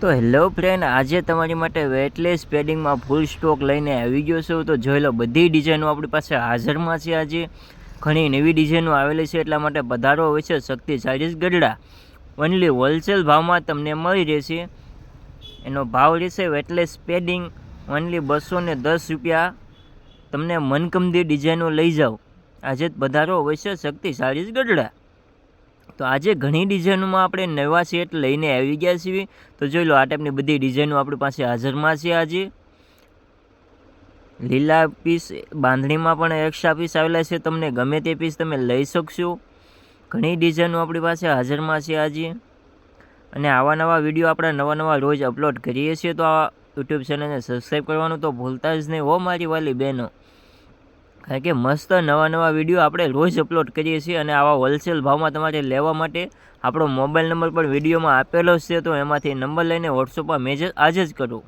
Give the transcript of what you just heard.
તો hello friend, આજે તમારી માટે વેટલેસ પેડિંગમાં ફૂલ સ્ટોક લઈને આવી ગયો છું. તો જોઈ લો, બધી ડિઝાઇનો આપણી પાસે હાજરમાં છે. આજે ઘણી નવી ડિઝાઇનો આવેલી છે, એટલા માટે પધારો હોય છે શક્તિ સારીઝ ગઢડા. ઓનલી હોલસેલ ભાવમાં તમને મળી રહેશે. એનો ભાવ રહેશે વેટલેસ પેડિંગ ઓનલી 210 રૂપિયા. તમને મનગમતી ડિઝાઇનો લઈ જાઓ. આજે પધારો હોય છે શક્તિ સારીઝ ગઢડા. તો આજે ઘણી ડિઝાઇનોમાં આપણે નવા સેટ લઈને આવી ગયા છીએ. તો જોઈ લો, આ ટાઈપની બધી ડિઝાઇનો આપણી પાસે હાજરમાં છે. આજે લીલા પીસ બાંધણીમાં પણ એક્સ્ટ્રા પીસ આવેલા છે. તમને ગમે તે પીસ તમે લઈ શકશો. ઘણી ડિઝાઇનો આપણી પાસે હાજરમાં છે આજે. અને આવા નવા વિડીયો આપણે નવા રોજ અપલોડ કરીએ છીએ. તો આ યુટ્યુબ ચેનલને સબસ્ક્રાઈબ કરવાનું તો ભૂલતા જ નહીં હો મારી વાલી બહેનો. કારણ કે મસ્ત નવા વિડીયો આપણે રોજ અપલોડ કરીએ છીએ. અને આવા હોલસેલ ભાવમાં તમારે લેવા માટે આપણો મોબાઈલ નંબર પણ વિડીયોમાં આપેલો છે. તો એમાંથી નંબર લઈને વોટ્સઅપમાં મેસેજ આજે જ કરો.